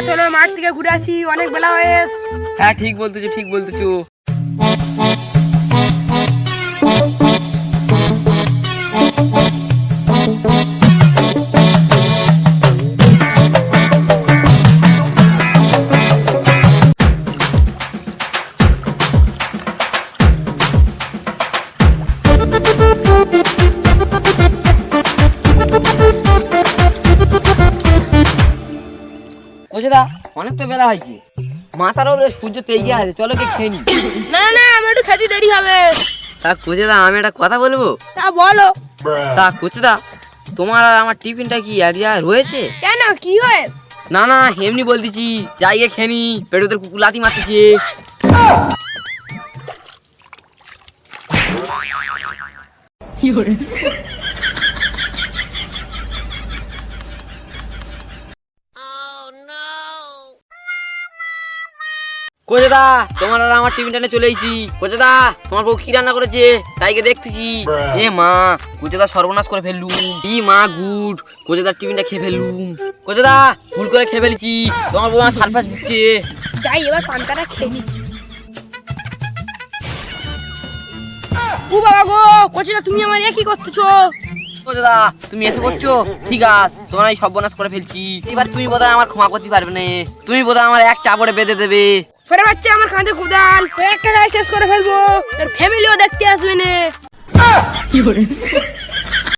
চলো মাঠ থেকে ঘুরে আসি, অনেক বেলা হয়েছে। হ্যাঁ ঠিক বলতেছো, ঠিক বলতেছো। কোচেদা অনেক তো বেলা হয়েছে, মাথার ওপরে সূর্য তেইকে আছে, চলো কে খেয়ে নি। না না, আমার একটু খেতে দেরি হবে। তা কোচেদা আমি একটা কথা বলবো। তা বলো। তা কোচেদা তোমার আর আমার টিফিনটা কি এক জায়গায় রয়েছে? কেন, কি হয়েছে? না না এমনি বলতেছি, জায়গায় খেয়ে নি, পেটে কুকুর লাথি মারতেছে। কোচেদা তোমার আর আমার টিফিনটা নিয়ে চলে এসেছি। কোচেদা তোমার বউ কি রান্না করেছে তাইকে দেখতেছি। এ মা, কোচেদা সর্বনাশ করে ফেললুম। ই মা গুড, কোচেদার টিফিনটা খেয়ে ফেললুম। কোচেদা ভুল করে খেয়ে ফেলেছি, তোমার বউ আমার সারপ্রাইজ দিচ্ছে। যাই এবার পানকাটা খেয়ে নি। ও বাবা গো, কোচিদা তুমি আমার এ কি করতেছো? কোচেদা তুমি এসে করছো, ঠিক আছে তোমার এই সর্বনাশ করে ফেলছি। এবার তুমি বোধহয় আমার ক্ষমা করতে পারবে না, তুমি বোধহয় আমার এক চাপড়ে বেঁধে দেবে। ছোট বাচ্চা আমার কাঁধে খুদান, একটা শেষ করে ফেলবো, তোর ফ্যামিলিও দেখতে আসবে না।